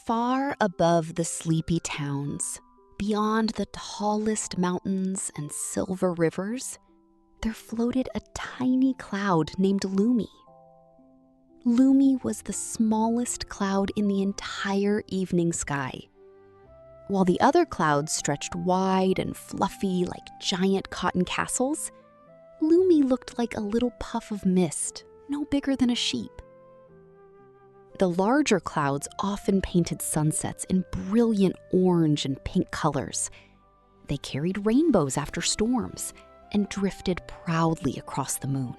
Far above the sleepy towns, beyond the tallest mountains and silver rivers, there floated a tiny cloud named Lumi. Lumi was the smallest cloud in the entire evening sky. While the other clouds stretched wide and fluffy like giant cotton castles, Lumi looked like a little puff of mist, no bigger than a sheep. The larger clouds often painted sunsets in brilliant orange and pink colors. They carried rainbows after storms and drifted proudly across the moon.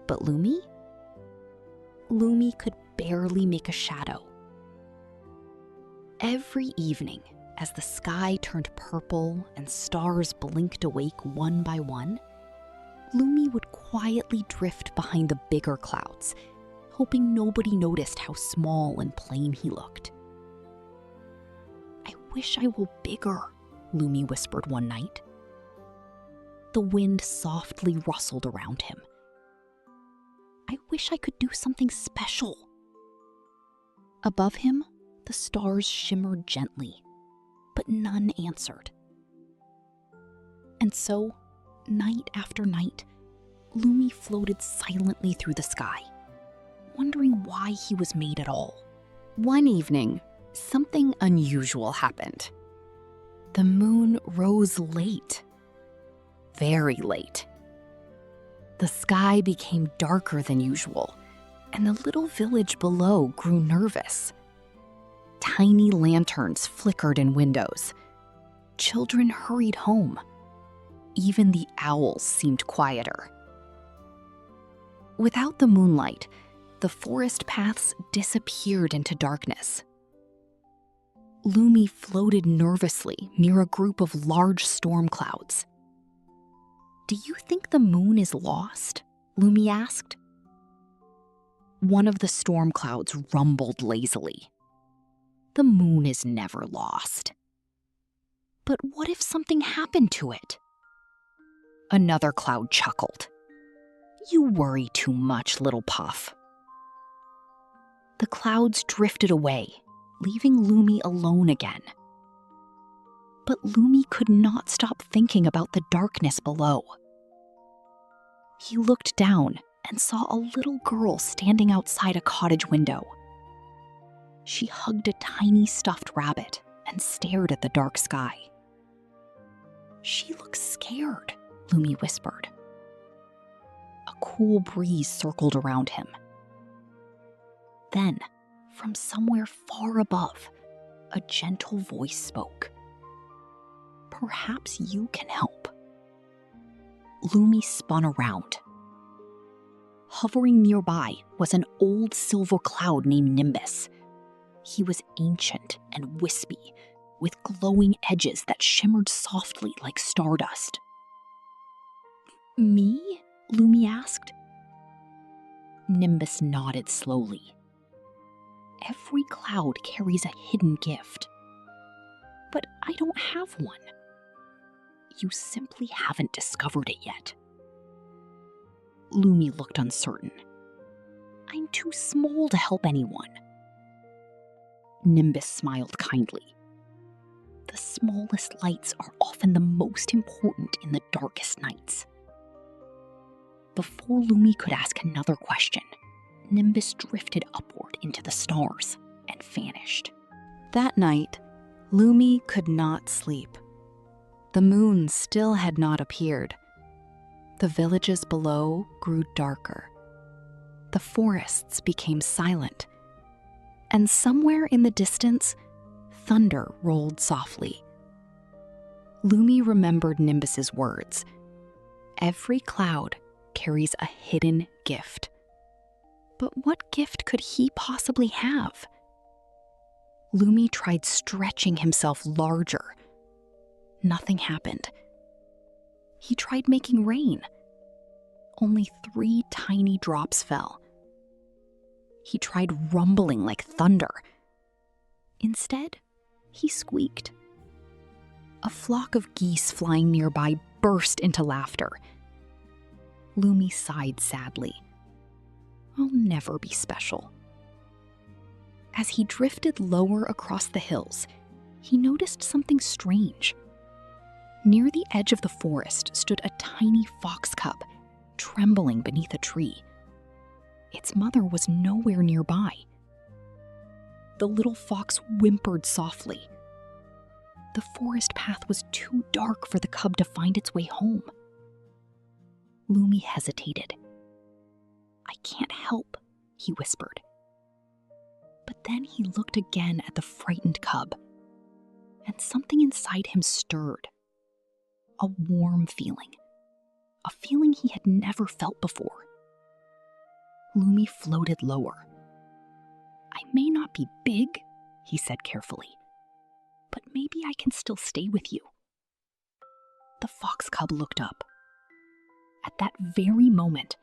But Lumi? Lumi could barely make a shadow. Every evening, as the sky turned purple and stars blinked awake one by one, Lumi would quietly drift behind the bigger clouds, hoping nobody noticed how small and plain he looked. "I wish I were bigger," Lumi whispered one night. The wind softly rustled around him. "I wish I could do something special." Above him, the stars shimmered gently, but none answered. And so, night after night, Lumi floated silently through the sky, wondering why he was made at all. One evening, something unusual happened. The moon rose late. Very late. The sky became darker than usual, and the little village below grew nervous. Tiny lanterns flickered in windows. Children hurried home. Even the owls seemed quieter. Without the moonlight, the forest paths disappeared into darkness. Lumi floated nervously near a group of large storm clouds. "Do you think the moon is lost?" Lumi asked. One of the storm clouds rumbled lazily. "The moon is never lost." "But what if something happened to it?" Another cloud chuckled. "You worry too much, little puff." The clouds drifted away, leaving Lumi alone again. But Lumi could not stop thinking about the darkness below. He looked down and saw a little girl standing outside a cottage window. She hugged a tiny stuffed rabbit and stared at the dark sky. "She looks scared," Lumi whispered. A cool breeze circled around him. Then, from somewhere far above, a gentle voice spoke. "Perhaps you can help." Lumi spun around. Hovering nearby was an old silver cloud named Nimbus. He was ancient and wispy, with glowing edges that shimmered softly like stardust. "Me?" Lumi asked. Nimbus nodded slowly. "Every cloud carries a hidden gift. But I don't have one. You simply haven't discovered it yet." Lumi looked uncertain. "I'm too small to help anyone." Nimbus smiled kindly. "The smallest lights are often the most important in the darkest nights." Before Lumi could ask another question, Nimbus drifted upward into the stars and vanished. That night, Lumi could not sleep. The moon still had not appeared. The villages below grew darker. The forests became silent. And somewhere in the distance, thunder rolled softly. Lumi remembered Nimbus's words. Every cloud carries a hidden gift. But what gift could he possibly have? Lumi tried stretching himself larger. Nothing happened. He tried making rain. Only 3 tiny drops fell. He tried rumbling like thunder. Instead, he squeaked. A flock of geese flying nearby burst into laughter. Lumi sighed sadly. "I'll never be special." As he drifted lower across the hills, he noticed something strange. Near the edge of the forest stood a tiny fox cub, trembling beneath a tree. Its mother was nowhere nearby. The little fox whimpered softly. The forest path was too dark for the cub to find its way home. Lumi hesitated. "I can't help," he whispered. But then he looked again at the frightened cub, and something inside him stirred. A warm feeling, a feeling he had never felt before. Lumi floated lower. "I may not be big," he said carefully, "but maybe I can still stay with you." The fox cub looked up. At that very moment,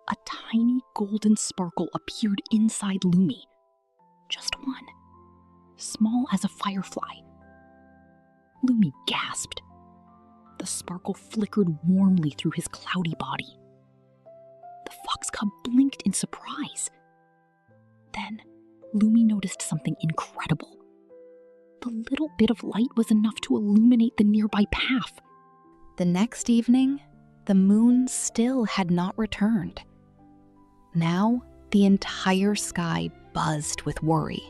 a tiny golden sparkle appeared inside Lumi. Just one, small as a firefly. Lumi gasped. The sparkle flickered warmly through his cloudy body. The fox cub blinked in surprise. Then Lumi noticed something incredible. The little bit of light was enough to illuminate the nearby path. The next evening, the moon still had not returned. Now, the entire sky buzzed with worry.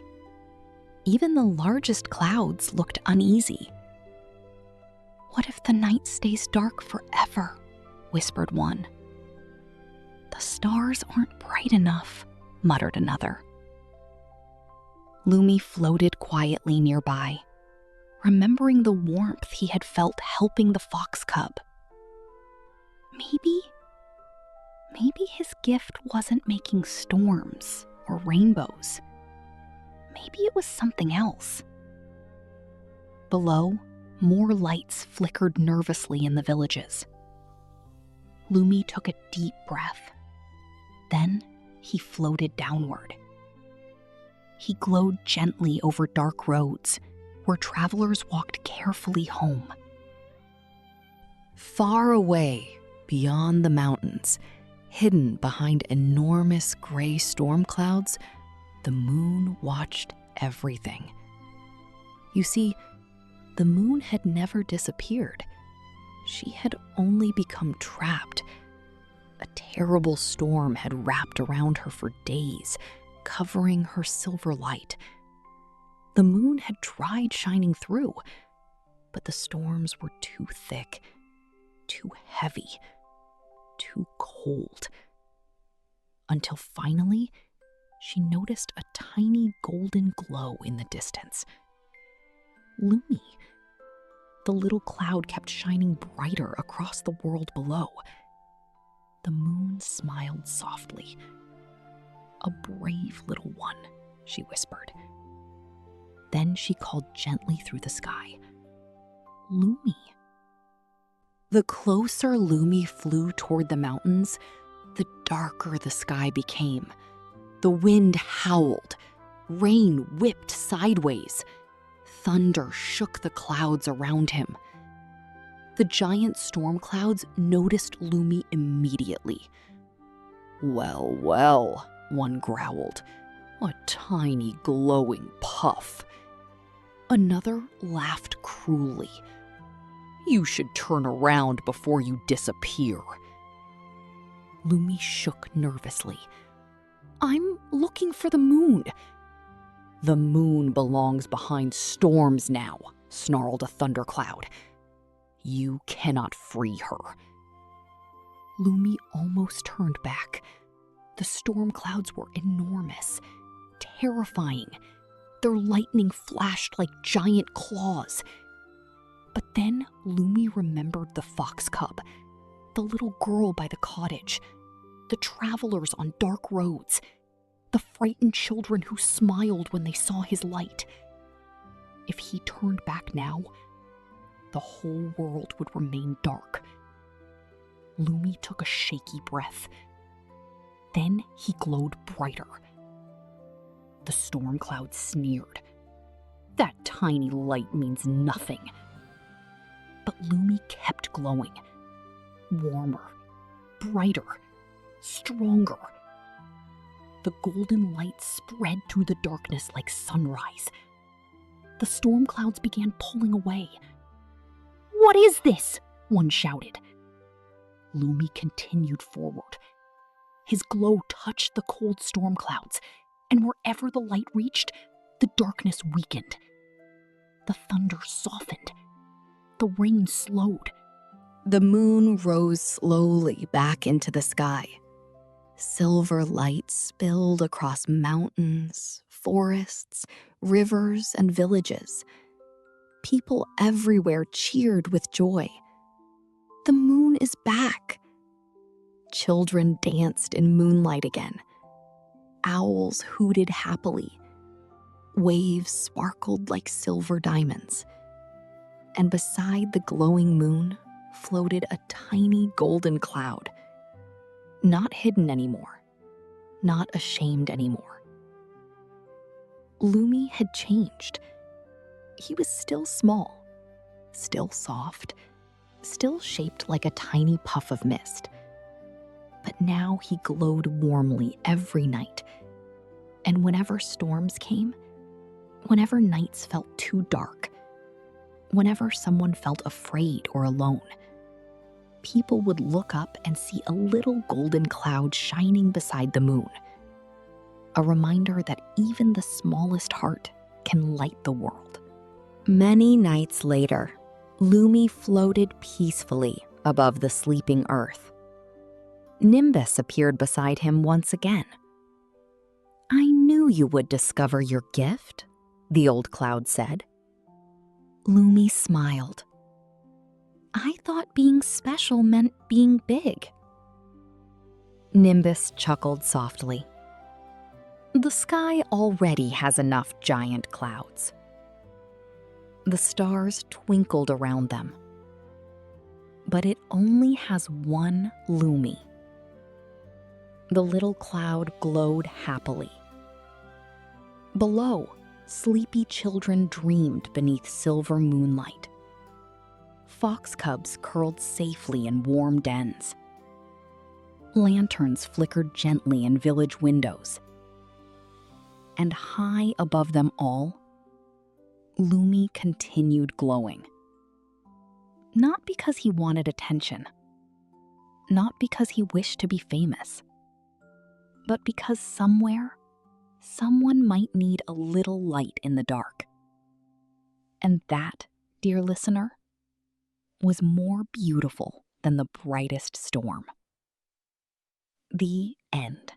Even the largest clouds looked uneasy. "What if the night stays dark forever?" whispered one. "The stars aren't bright enough," muttered another. Lumi floated quietly nearby, remembering the warmth he had felt helping the fox cub. Maybe his gift wasn't making storms or rainbows. Maybe it was something else. Below, more lights flickered nervously in the villages. Lumi took a deep breath. Then he floated downward. He glowed gently over dark roads where travelers walked carefully home. Far away, beyond the mountains, hidden behind enormous gray storm clouds, the moon watched everything. You see, the moon had never disappeared. She had only become trapped. A terrible storm had wrapped around her for days, covering her silver light. The moon had tried shining through, but the storms were too thick, too heavy, too cold. Until finally, she noticed a tiny golden glow in the distance. Lumi. The little cloud kept shining brighter across the world below. The moon smiled softly. "A brave little one," she whispered. Then she called gently through the sky, "Lumi." The closer Lumi flew toward the mountains, the darker the sky became. The wind howled. Rain whipped sideways. Thunder shook the clouds around him. The giant storm clouds noticed Lumi immediately. "Well, well," one growled. "A tiny glowing puff." Another laughed cruelly. "You should turn around before you disappear." Lumi shook nervously. "I'm looking for the moon." "The moon belongs behind storms now," snarled a thundercloud. "You cannot free her." Lumi almost turned back. The storm clouds were enormous, terrifying. Their lightning flashed like giant claws. But then Lumi remembered the fox cub, the little girl by the cottage, the travelers on dark roads, the frightened children who smiled when they saw his light. If he turned back now, the whole world would remain dark. Lumi took a shaky breath. Then he glowed brighter. The storm cloud sneered. "That tiny light means nothing." But Lumi kept glowing. Warmer, brighter, stronger. The golden light spread through the darkness like sunrise. The storm clouds began pulling away. "What is this?" one shouted. Lumi continued forward. His glow touched the cold storm clouds, and wherever the light reached, the darkness weakened. The thunder softened. The rain slowed. The moon rose slowly back into the sky. Silver light spilled across mountains, forests, rivers, and villages. People everywhere cheered with joy. The moon is back. Children danced in moonlight again. Owls hooted happily. Waves sparkled like silver diamonds. And beside the glowing moon floated a tiny golden cloud. Not hidden anymore, not ashamed anymore. Lumi had changed. He was still small, still soft, still shaped like a tiny puff of mist. But now he glowed warmly every night. And whenever storms came, whenever nights felt too dark, whenever someone felt afraid or alone, people would look up and see a little golden cloud shining beside the moon. A reminder that even the smallest heart can light the world. Many nights later, Lumi floated peacefully above the sleeping earth. Nimbus appeared beside him once again. "I knew you would discover your gift," the old cloud said. Lumi smiled. "I thought being special meant being big." Nimbus chuckled softly. "The sky already has enough giant clouds." The stars twinkled around them. But it only has one Lumi. The little cloud glowed happily. Below, sleepy children dreamed beneath silver moonlight. Fox cubs curled safely in warm dens. Lanterns flickered gently in village windows. And high above them all, Lumi continued glowing. Not because he wanted attention, not because he wished to be famous, but because somewhere, someone might need a little light in the dark. And that, dear listener, was more beautiful than the brightest storm. The end.